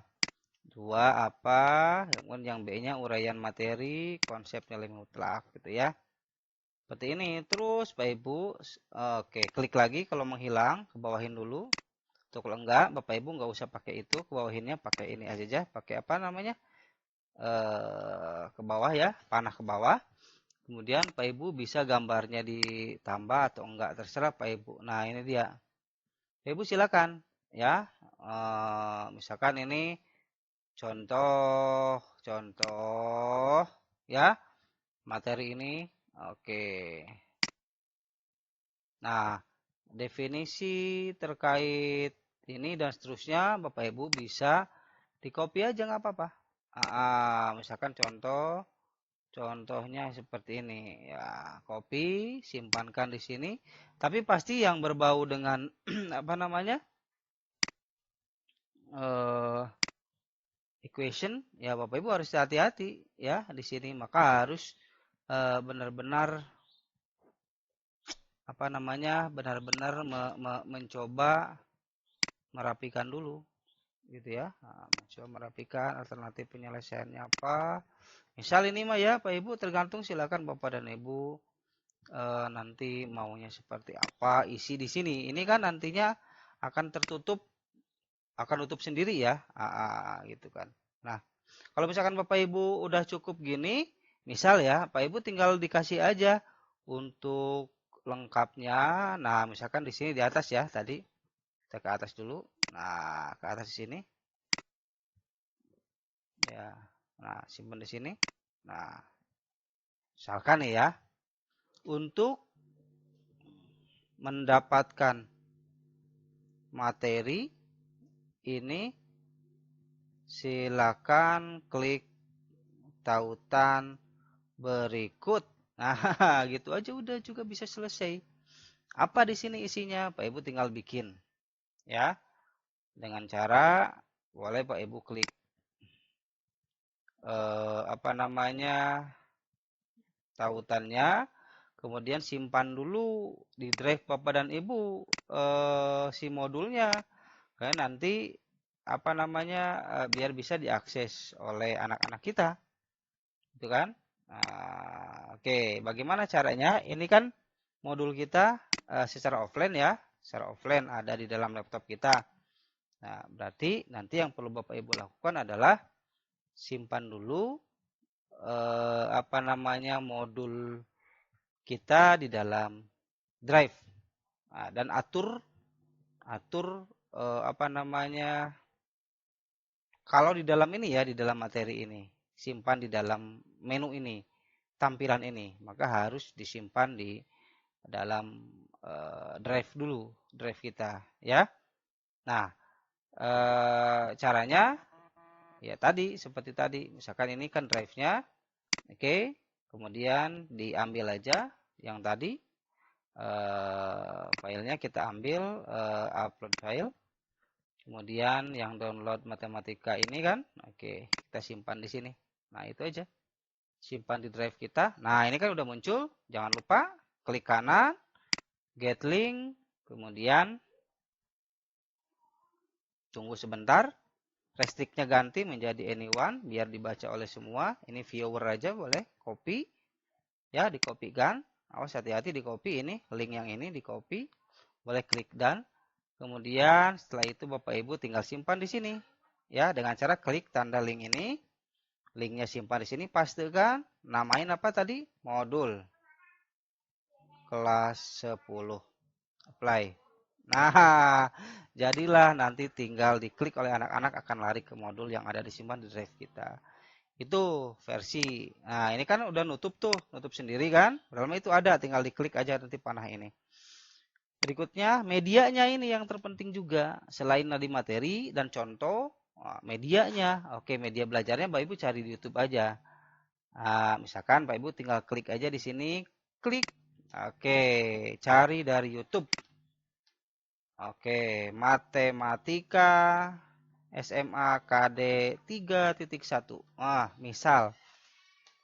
dua apa, kemudian yang B-nya uraian materi, konsep nilai mutlak gitu ya. Seperti ini. Terus Bapak Ibu, oke, klik lagi kalau menghilang, ke bawahin dulu. Tuh, kalau enggak, Bapak Ibu enggak usah pakai itu, ke bawahinnya pakai ini aja, pakai apa namanya? Ke bawah ya, panah ke bawah. Kemudian Pak Ibu bisa gambarnya ditambah atau enggak, terserah Pak Ibu. Nah, ini dia. Pak Ibu silakan ya. Misalkan ini contoh ya materi ini. Oke. Nah, definisi terkait ini dan seterusnya Bapak Ibu bisa di copy aja nggak apa-apa. Misalkan contohnya seperti ini ya, copy, simpankan di sini. Tapi pasti yang berbau dengan apa namanya equation ya Bapak Ibu harus hati-hati ya di sini. Maka harus benar-benar apa namanya benar-benar mencoba merapikan dulu gitu ya. Mencoba merapikan alternatif penyelesaiannya apa. Misal ini mah ya Pak Ibu tergantung, silakan Bapak dan Ibu nanti maunya seperti apa isi di sini. Ini kan nantinya akan tutup sendiri ya, gitu kan. Nah, kalau misalkan Bapak Ibu udah cukup gini, misal ya Pak Ibu tinggal dikasih aja untuk lengkapnya. Nah, misalkan di sini di atas ya tadi, kita ke atas dulu. Nah, ke atas di sini. Ya. Nah, simpan di sini. Nah, misalkan nih ya, untuk mendapatkan materi ini silakan klik tautan berikut. Nah, gitu aja udah juga bisa selesai. Apa di sini isinya? Pak Ibu tinggal bikin ya. Dengan cara boleh Pak Ibu klik apa namanya tautannya, kemudian simpan dulu di drive Bapak dan Ibu si modulnya. Karena nanti apa namanya biar bisa diakses oleh anak-anak kita. Gitu kan? Nah, oke, bagaimana caranya? Ini kan modul kita secara offline ya. Secara offline ada di dalam laptop kita. Nah, berarti nanti yang perlu Bapak Ibu lakukan adalah simpan dulu apa namanya modul kita di dalam drive. Nah, dan atur apa namanya kalau di dalam ini ya, di dalam materi ini, simpan di dalam menu ini, tampilan ini, maka harus disimpan di dalam drive dulu, drive kita ya. Nah, caranya ya tadi seperti tadi, misalkan ini kan drive-nya, oke, kemudian diambil aja yang tadi filenya kita ambil upload file, kemudian yang download matematika ini kan, oke, kita simpan di sini. Nah itu aja, simpan di drive kita. Nah ini kan udah muncul, jangan lupa klik kanan, get link, kemudian tunggu sebentar. Restrictnya ganti menjadi anyone biar dibaca oleh semua. Ini viewer aja boleh, copy. Ya, dikopikan. Awas hati-hati di copy ini, link yang ini di copy. Boleh klik done. Kemudian setelah itu Bapak Ibu tinggal simpan di sini. Ya, dengan cara klik tanda link ini. Linknya simpan di sini, pastikan. Namain apa tadi? Modul. Kelas 10. Apply. Nah, jadilah nanti tinggal diklik oleh anak-anak akan lari ke modul yang ada disimpan di drive kita. Itu versi. Nah, ini kan udah nutup tuh, nutup sendiri kan. Dalam itu ada, tinggal diklik aja nanti panah ini. Berikutnya, medianya ini yang terpenting juga. Selain tadi materi dan contoh, medianya. Oke, media belajarnya Bapak Ibu cari di YouTube aja. Nah, misalkan Bapak Ibu tinggal klik aja di sini, klik. Oke, cari dari YouTube. Oke, matematika SMA KD 3.1. Misal.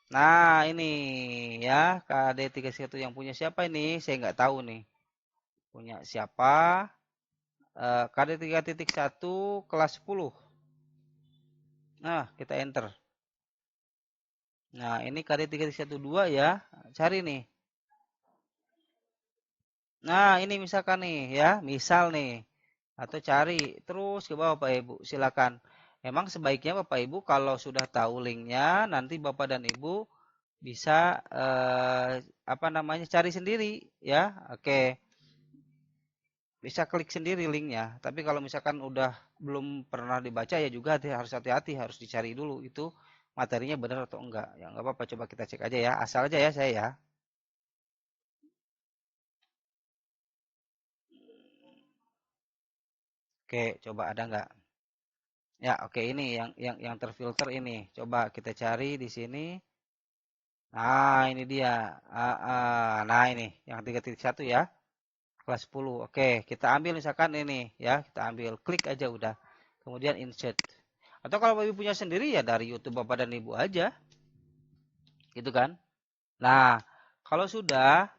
Nah, ini ya, KD 3.1 yang punya siapa ini? Saya nggak tahu nih. Punya siapa? KD 3.1 kelas 10. Nah, kita enter. Nah, ini KD 3.12 ya. Cari nih. Nah, ini misalkan nih ya, misal nih. Atau cari terus ke bawah Bapak Ibu, silakan. Emang sebaiknya Bapak Ibu kalau sudah tahu linknya, nanti Bapak dan Ibu bisa apa namanya, cari sendiri ya. Oke, bisa klik sendiri linknya. Tapi kalau misalkan udah belum pernah dibaca ya juga harus hati-hati, harus dicari dulu itu materinya benar atau enggak. Ya nggak apa-apa, coba kita cek aja ya. Asal aja ya saya ya. Oke, coba ada nggak? Ya, oke, ini yang terfilter ini. Coba kita cari di sini. Nah, ini dia. Nah, ini yang 3.1 ya. Kelas 10. Oke, kita ambil misalkan ini ya. Kita ambil, klik aja udah. Kemudian insert. Atau kalau Ibu punya sendiri ya dari YouTube Bapak dan Ibu aja. Gitu kan? Nah, kalau sudah,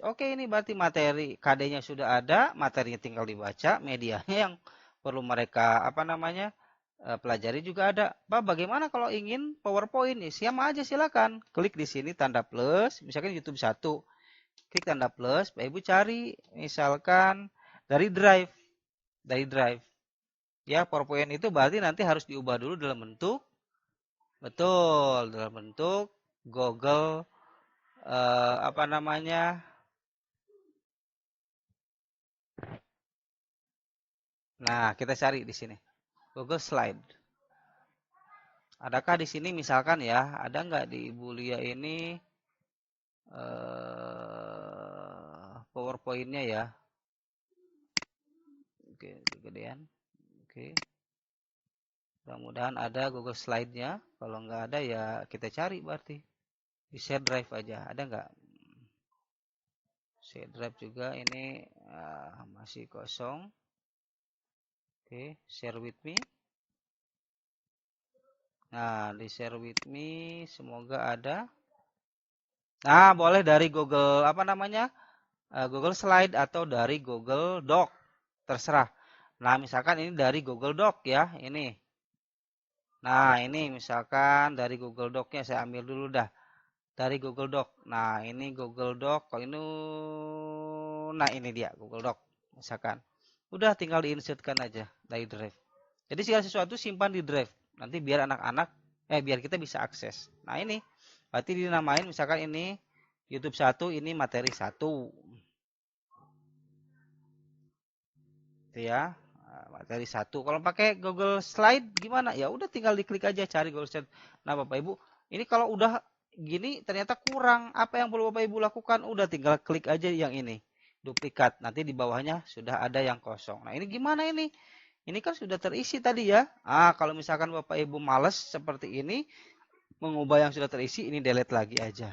oke, ini berarti materi KD-nya sudah ada, materinya tinggal dibaca, medianya yang perlu mereka apa namanya, pelajari juga ada. Pak, bagaimana kalau ingin PowerPoint nih? Siapa aja silakan. Klik di sini tanda plus, misalkan YouTube 1. Klik tanda plus, Pak Ibu cari misalkan dari Drive, dari Drive. Ya, PowerPoint itu berarti nanti harus diubah dulu dalam bentuk, betul, dalam bentuk Google apa namanya? Nah, kita cari di sini. Google Slide. Adakah di sini misalkan ya, ada nggak di Ibu Lia ini PowerPoint-nya ya? Oke, kegedean. Oke. Mudah-mudahan ada Google Slide-nya. Kalau nggak ada ya kita cari berarti. Di share drive aja. Ada nggak? Share drive juga ini masih kosong. Oke, share with me. Nah, di share with me semoga ada. Nah, boleh dari Google apa namanya? Google Slide atau dari Google Doc. Terserah. Nah, misalkan ini dari Google Doc ya, ini. Nah, ini misalkan dari Google Doc-nya saya ambil dulu dah. Dari Google Doc. Nah, ini Google Doc. Kalau ini, nah ini dia Google Doc. Misalkan. Udah tinggal diinsertkan aja dari Drive. Jadi segala sesuatu simpan di Drive. Nanti biar anak-anak, biar kita bisa akses. Nah, ini. Berarti dinamain misalkan ini YouTube 1, ini materi 1. Itu ya. Materi 1. Kalau pakai Google Slide gimana? Ya udah tinggal diklik aja cari Google Slide. Nah, Bapak Ibu, ini kalau udah gini ternyata kurang, apa yang perlu Bapak Ibu lakukan? Udah tinggal klik aja yang ini. Duplikat. Nanti di bawahnya sudah ada yang kosong. Nah, ini gimana ini? Ini kan sudah terisi tadi ya. Kalau misalkan Bapak Ibu males seperti ini, mengubah yang sudah terisi, ini delete lagi aja.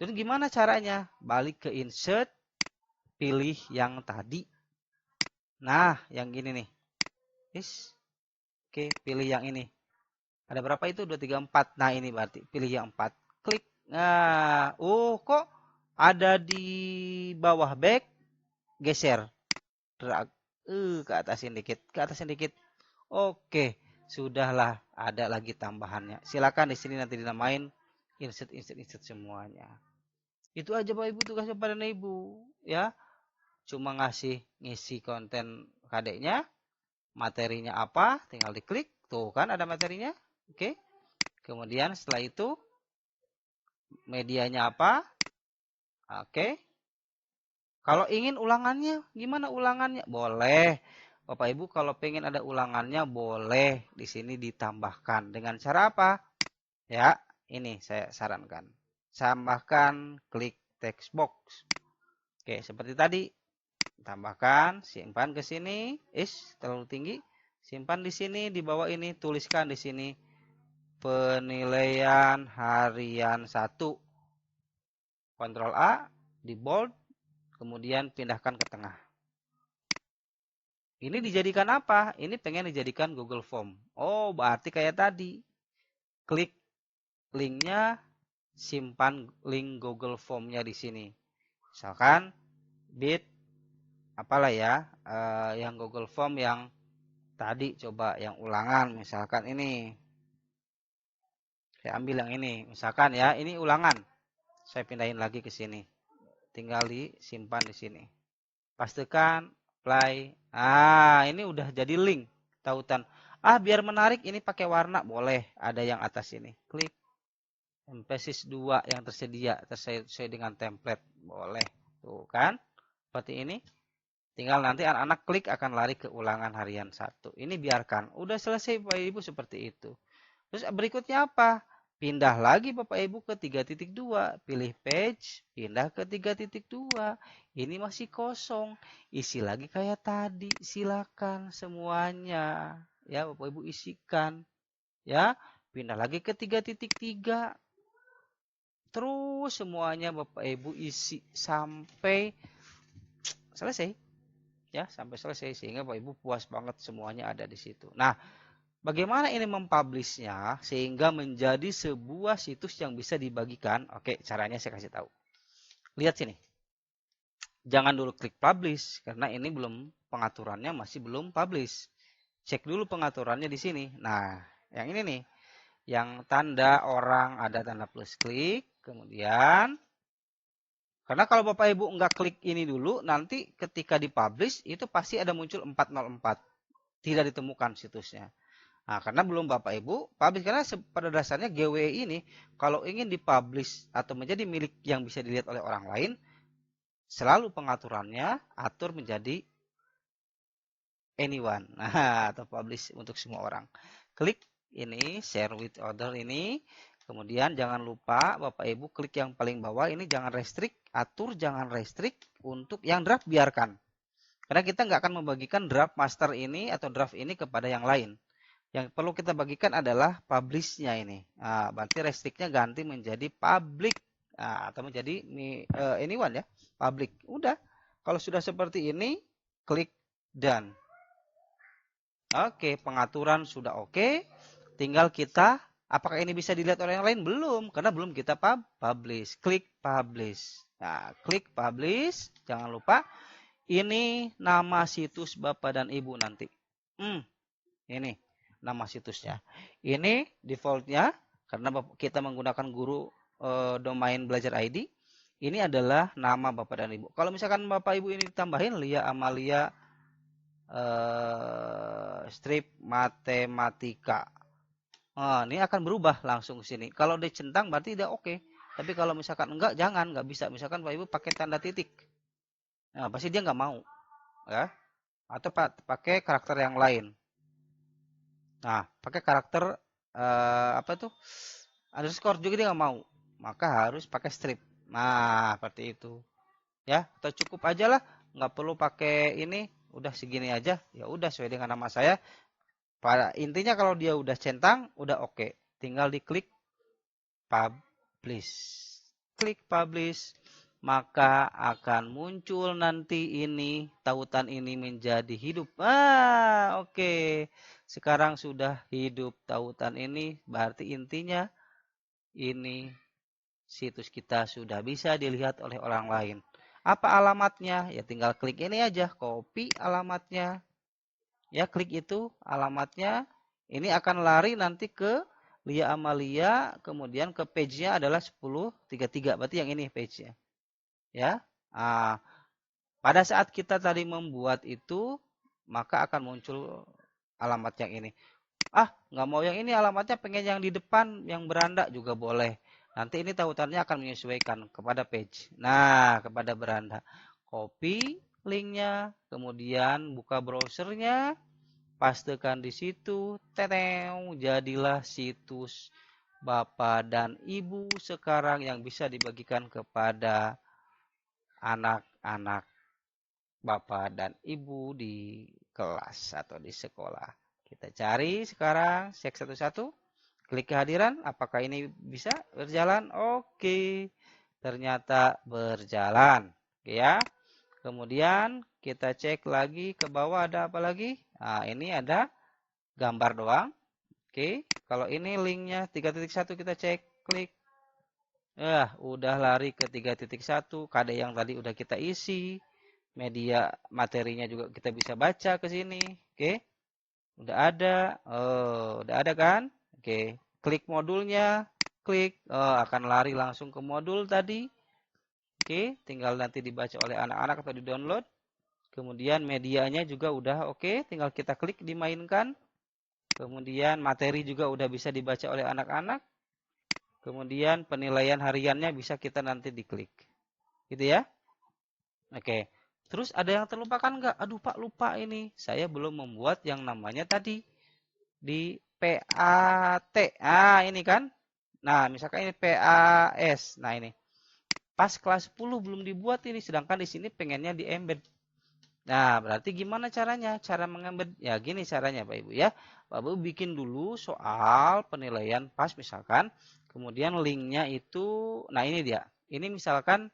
Terus gimana caranya? Balik ke insert, pilih yang tadi. Nah, yang gini nih. Oke, pilih yang ini. Ada berapa itu? 2, 3, 4. Nah, ini berarti pilih yang 4. Klik. Nah, kok ada di bawah back, geser. Drag ke atasin dikit, ke atasin dikit. Oke, sudahlah, ada lagi tambahannya. Silakan di sini nanti dinamain insert semuanya. Itu aja Bapak Ibu tugasnya pada Ibu, ya. Cuma ngisi konten KD-nya, materinya apa, tinggal diklik. Tuh kan ada materinya. Oke. Kemudian setelah itu medianya apa? Oke. Kalau ingin ulangannya, gimana ulangannya? Boleh. Bapak Ibu kalau pengen ada ulangannya boleh di sini ditambahkan. Dengan cara apa? Ya, ini saya sarankan. Tambahkan klik text box. Oke, seperti tadi. Tambahkan, simpan ke sini. Terlalu tinggi. Simpan di sini, di bawah ini tuliskan di sini penilaian harian 1. Ctrl A, di bold, kemudian pindahkan ke tengah. Ini dijadikan apa? Ini pengen dijadikan Google Form. Oh, berarti kayak tadi. Klik linknya, simpan link Google Form-nya di sini. Misalkan bit apalah ya, yang Google Form yang tadi coba yang ulangan, misalkan ini. Saya ambil yang ini, misalkan ya, ini ulangan. Saya pindahin lagi ke sini. Tinggal disimpan di sini. Pastikan apply. Ini udah jadi link tautan. Biar menarik ini pakai warna boleh. Ada yang atas ini. Klik. MPSIS 2 yang tersedia sesuai dengan template. Boleh. Tuh kan. Seperti ini. Tinggal nanti anak-anak klik akan lari ke ulangan harian 1. Ini biarkan. Udah selesai Bapak Ibu seperti itu. Terus berikutnya apa? Pindah lagi Bapak Ibu ke 3.2. Pilih page. Pindah ke 3.2. Ini masih kosong. Isi lagi kayak tadi. Silakan semuanya. Ya Bapak Ibu isikan. Ya. Pindah lagi ke 3.3. Terus semuanya Bapak Ibu isi sampai selesai. Ya, sampai selesai sehingga Bapak Ibu puas banget semuanya ada di situ. Nah, bagaimana ini mempublishnya sehingga menjadi sebuah situs yang bisa dibagikan? Oke, caranya saya kasih tahu. Lihat sini. Jangan dulu klik publish karena ini belum pengaturannya masih belum publish. Cek dulu pengaturannya di sini. Nah, yang ini nih. Yang tanda orang ada tanda plus klik, kemudian karena kalau Bapak Ibu nggak klik ini dulu, nanti ketika dipublish itu pasti ada muncul 404. Tidak ditemukan situsnya. Nah, karena belum Bapak Ibu publish. Karena pada dasarnya GWI ini kalau ingin dipublish atau menjadi milik yang bisa dilihat oleh orang lain, selalu pengaturannya atur menjadi anyone. Nah, atau publish untuk semua orang. Klik ini, share with other ini. Kemudian jangan lupa Bapak Ibu klik yang paling bawah ini jangan restrict, atur jangan restrict untuk yang draft biarkan. Karena kita nggak akan membagikan draft master ini atau draft ini kepada yang lain. Yang perlu kita bagikan adalah publish-nya ini. Nah, berarti restrict-nya ganti menjadi public. Nah, atau menjadi anyone ya, public. Udah. Kalau sudah seperti ini, klik done. Oke, pengaturan sudah oke. Tinggal kita, apakah ini bisa dilihat oleh yang lain? Belum, karena belum kita publish. Klik publish. Nah, klik publish. Jangan lupa, ini nama situs Bapak dan Ibu nanti. Ini nama situsnya. Ini defaultnya, karena kita menggunakan guru domain belajar ID. Ini adalah nama Bapak dan Ibu. Kalau misalkan Bapak Ibu ini ditambahin Lia Amalia strip matematika. Ini akan berubah langsung ke sini. Kalau dicentang berarti udah oke. Tapi kalau misalkan enggak, jangan, nggak bisa. Misalkan Pak Ibu pakai tanda titik. Nah, pasti dia nggak mau. Ya. Atau pakai karakter yang lain. Nah, pakai karakter apa tuh? Underscore juga dia nggak mau. Maka harus pakai strip. Nah, seperti itu. Ya, atau cukup aja lah. Nggak perlu pakai ini. Udah segini aja. Ya udah sesuai dengan nama saya. Pada intinya kalau dia udah centang, udah oke. Tinggal diklik publish. Klik publish, maka akan muncul nanti ini, tautan ini menjadi hidup. Oke. Sekarang sudah hidup tautan ini, berarti intinya ini situs kita sudah bisa dilihat oleh orang lain. Apa alamatnya? Ya tinggal klik ini aja, copy alamatnya. Ya, klik itu alamatnya. Ini akan lari nanti ke Lia Amalia, kemudian ke page-nya adalah 1033. Berarti yang ini page-nya. Ya. Nah, pada saat kita tadi membuat itu, maka akan muncul alamat yang ini. Nggak mau yang ini alamatnya, pengen yang di depan, yang beranda juga boleh. Nanti ini tautannya akan menyesuaikan kepada page. Nah, kepada beranda. Copy linknya, kemudian buka browsernya, pastekan di situ, jadilah situs Bapak dan Ibu sekarang yang bisa dibagikan kepada anak-anak Bapak dan Ibu di kelas atau di sekolah. Kita cari sekarang, cek satu-satu, klik kehadiran, apakah ini bisa berjalan? Oke, ternyata berjalan. Oke ya. Kemudian kita cek lagi ke bawah ada apa lagi? Nah, ini ada gambar doang. Oke, kalau ini linknya 3.1 kita cek, klik. Udah lari ke 3.1, kode yang tadi udah kita isi. Media materinya juga kita bisa baca ke sini. Oke. Udah ada. Udah ada kan? Oke, klik modulnya, klik akan lari langsung ke modul tadi. Oke, tinggal nanti dibaca oleh anak-anak atau di-download. Kemudian medianya juga udah oke, tinggal kita klik dimainkan. Kemudian materi juga udah bisa dibaca oleh anak-anak. Kemudian penilaian hariannya bisa kita nanti diklik. Gitu ya. Oke. Terus ada yang terlupakan nggak? Aduh Pak, lupa ini. Saya belum membuat yang namanya tadi di PAT. Ah, ini kan. Nah, misalkan ini PAS. Nah, ini. Pas kelas 10 belum dibuat ini, sedangkan di sini pengennya di embed. Nah, berarti gimana caranya? Cara mengembed? Ya, gini caranya Pak Ibu ya. Pak Ibu bikin dulu soal penilaian pas misalkan. Kemudian linknya itu, nah ini dia. Ini misalkan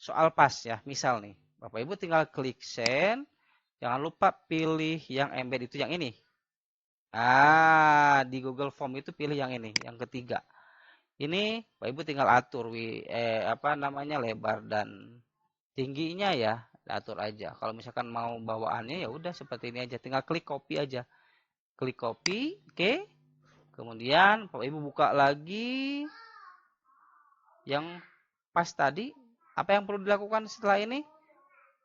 soal pas ya, misal nih. Bapak Ibu tinggal klik send. Jangan lupa pilih yang embed itu yang ini. Ah, di Google Form itu pilih yang ini, yang ketiga. Ini Pak Ibu tinggal atur apa namanya lebar dan tingginya ya, atur aja. Kalau misalkan mau bawaannya ya udah seperti ini aja, tinggal klik copy aja. Klik copy, oke. Kemudian Bapak Ibu buka lagi yang pas tadi. Apa yang perlu dilakukan setelah ini?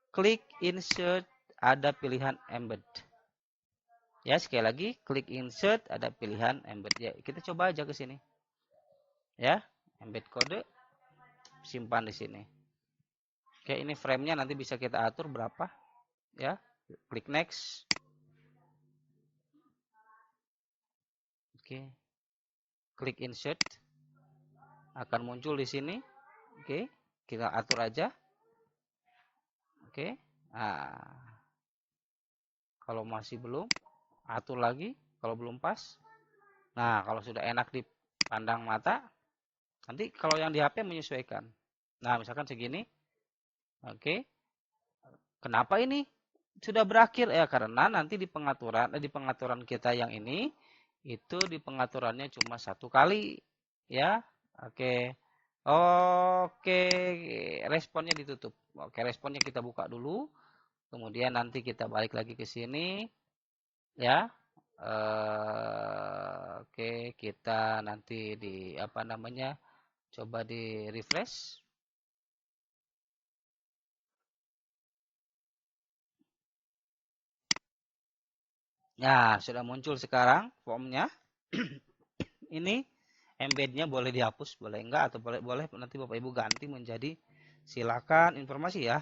Klik insert, ada pilihan embed. Ya, sekali lagi klik insert, ada pilihan embed. Ya, kita coba aja ke sini. Ya, embed kode simpan di sini. Oke, ini frame-nya nanti bisa kita atur berapa, ya. Klik next. Oke. Klik insert. Akan muncul di sini. Oke, kita atur aja. Oke. Nah, kalau masih belum, atur lagi kalau belum pas. Nah, kalau sudah enak dipandang mata, nanti kalau yang di HP menyesuaikan. Nah, misalkan segini. Oke. Kenapa ini sudah berakhir? Ya karena nanti di pengaturan kita yang ini itu di pengaturannya cuma satu kali ya. Oke. Oke, responnya ditutup. Oke, responnya kita buka dulu. Kemudian nanti kita balik lagi ke sini ya. Oke, kita nanti di apa namanya? Coba di refresh. Nah, sudah muncul sekarang formnya. Ini embednya boleh dihapus, boleh enggak, atau boleh nanti Bapak Ibu ganti menjadi silakan informasi ya.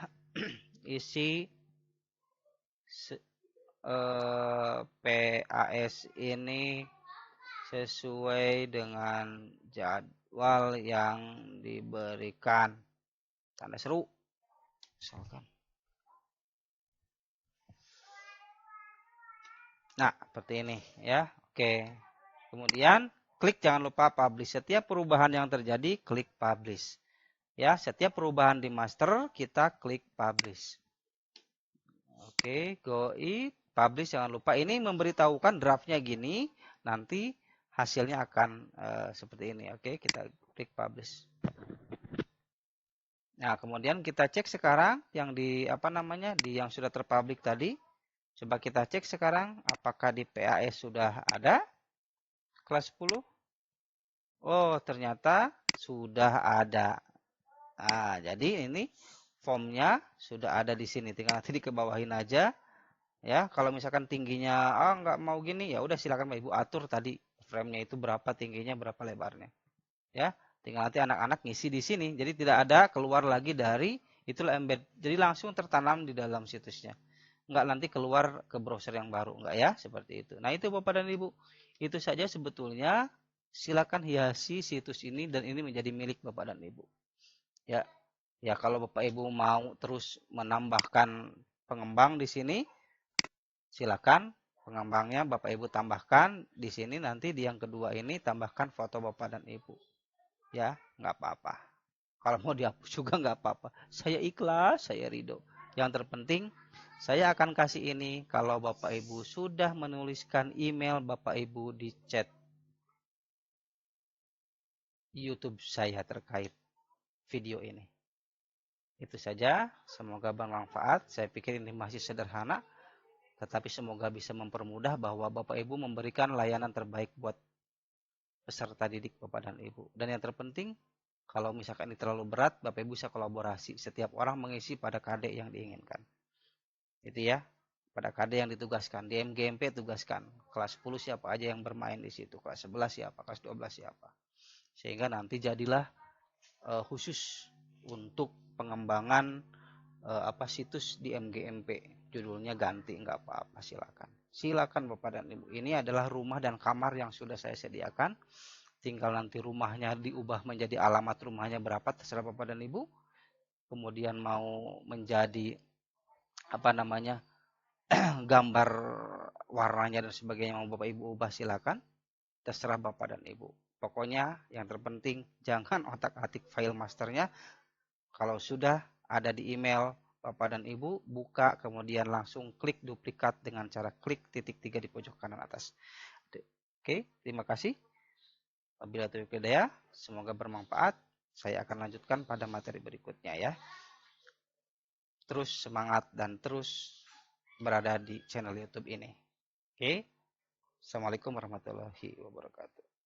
Isi PAS ini sesuai dengan jadwal yang diberikan. Tanda seru. Misalkan. Nah, seperti ini ya. Oke. Kemudian klik jangan lupa publish. Setiap perubahan yang terjadi klik publish. Ya, setiap perubahan di master kita klik publish. Oke, go it, publish jangan lupa. Ini memberitahukan draftnya gini, nanti hasilnya akan seperti ini. Oke, kita klik publish. Nah, kemudian kita cek sekarang yang di apa namanya di yang sudah terpublik tadi. Coba kita cek sekarang apakah di PAS sudah ada kelas 10. Oh, ternyata sudah ada. Nah, jadi ini formnya sudah ada di sini. Tinggal nanti dikebawahin aja. Ya, kalau misalkan tingginya nggak mau gini, ya udah silakan Pak Ibu atur tadi frame-nya itu berapa tingginya, berapa lebarnya. Ya, tinggal nanti anak-anak ngisi di sini. Jadi tidak ada keluar lagi dari itulah embed. Jadi langsung tertanam di dalam situsnya. Nggak nanti keluar ke browser yang baru, nggak ya, seperti itu. Nah, itu Bapak dan Ibu. Itu saja sebetulnya. Silakan hiasi situs ini dan ini menjadi milik Bapak dan Ibu. Ya. Ya, kalau Bapak Ibu mau terus menambahkan pengembang di sini, silakan pengembangnya Bapak Ibu tambahkan di sini, nanti di yang kedua ini tambahkan foto Bapak dan Ibu. Ya, nggak apa-apa. Kalau mau dihapus juga nggak apa-apa. Saya ikhlas, saya ridho. Yang terpenting saya akan kasih ini kalau Bapak Ibu sudah menuliskan email Bapak Ibu di chat YouTube saya terkait video ini. Itu saja, semoga bermanfaat. Saya pikir ini masih sederhana, tetapi semoga bisa mempermudah bahwa Bapak Ibu memberikan layanan terbaik buat peserta didik Bapak dan Ibu. Dan yang terpenting, kalau misalkan ini terlalu berat, Bapak Ibu bisa kolaborasi. Setiap orang mengisi pada KD yang diinginkan. Itu ya, pada KD yang ditugaskan. Di MGMP tugaskan. Kelas 10 siapa aja yang bermain di situ. Kelas 11 siapa, kelas 12 siapa. sehingga nanti jadilah khusus untuk pengembangan situs di MGMP. Judulnya ganti, nggak apa-apa, silakan Bapak dan Ibu. Ini adalah rumah dan kamar yang sudah saya sediakan. Tinggal nanti rumahnya diubah menjadi alamat rumahnya berapa, terserah Bapak dan Ibu. Kemudian mau menjadi gambar warnanya dan sebagainya mau Bapak Ibu ubah, silakan, terserah Bapak dan Ibu. Pokoknya yang terpenting jangan otak-atik file masternya. Kalau sudah ada di email Bapak dan Ibu, buka kemudian langsung klik duplikat dengan cara klik titik 3 di pojok kanan atas. Oke, terima kasih. Wabillahi taufiq wal hidayah, semoga bermanfaat. Saya akan lanjutkan pada materi berikutnya ya. Terus semangat dan terus berada di channel YouTube ini. Oke. Assalamualaikum warahmatullahi wabarakatuh.